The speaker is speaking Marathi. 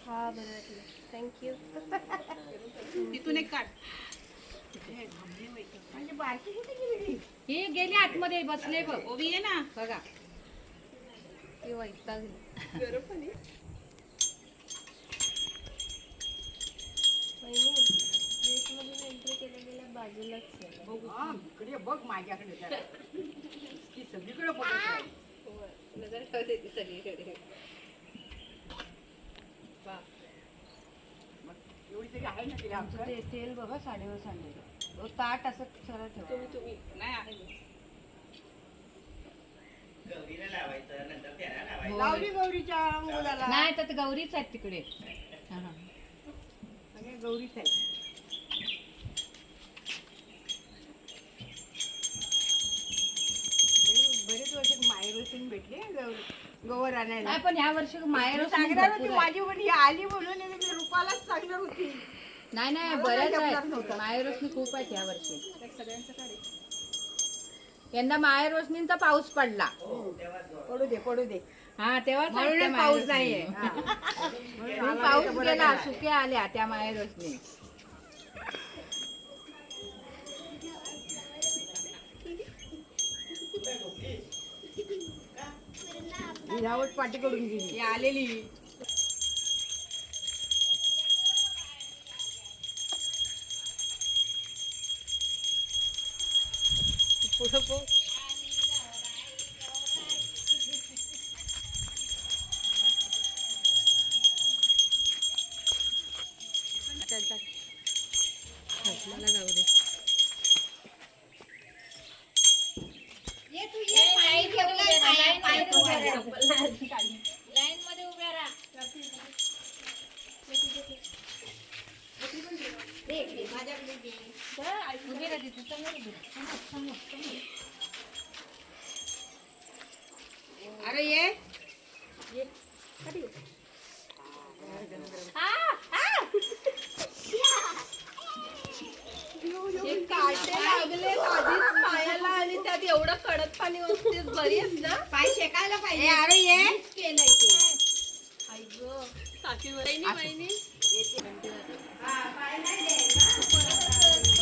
हा बरं थँक्यू. तिथून एक काढ. म्हणजे बारकी कुठे गेली? ही गेली आतमध्ये बसले बघ. ओवी आहे ना बघा. ती वैतागली. वहिनी गेटमधून एंट्री केल्या बाजूलाच आहे. हा, इकडे बघ माझ्याकडे जरा. ती सगळीकडे बघत राहिली. नजर ठेवते ती सगळीकडे. मग एवढी तरी आहे ना तिला आमचं ते तेल बघा साडीवर सांडलेलं. ताट असं सरळ ठेवा. तुम्ही नाही आहे. लावली गौरीच्या मुलाला. नाही तर गौरीच आहेत तिकडे. हा, हा. सगळे गौरीच आहे. बरेच वर्ष माहेरसून भेटले गवर आणायला. नाही पण ह्या वर्षी माहेर सांगणार होती माझी मुली आली म्हणून मी रुपालाच सांगणार होती. नाही नाही मला बऱ्याच काही आहेत. जमणार नव्हतं. माहेरवसनी खूप आहेत ह्या वर्षी. सगळ्यांचं काढे. यंदा माहेरवसनींचा पाऊस पडला. पडू दे पडू दे. हा तेव्हा म्हणूनच पाऊस नाहीये. हा. म्हणून पाऊस गेला सुके आल्या त्या माहेरवसनी. हिरावट पाठी करून गेली आलेली. पुढं पो मला जाऊ दे. लाईन मध्ये उभ्या राहा. उभी राहा तिथे. समोर. अरे ये काटे लागले आधीच पायाला आणि त्यात एवढं कडक पाणी होतीस बरी आहेस ना. पाय शेकायला पाहिजे. अरे ये केलंय ते. आई गं. साक्षी वहिनी. पाय नाही द्यायला.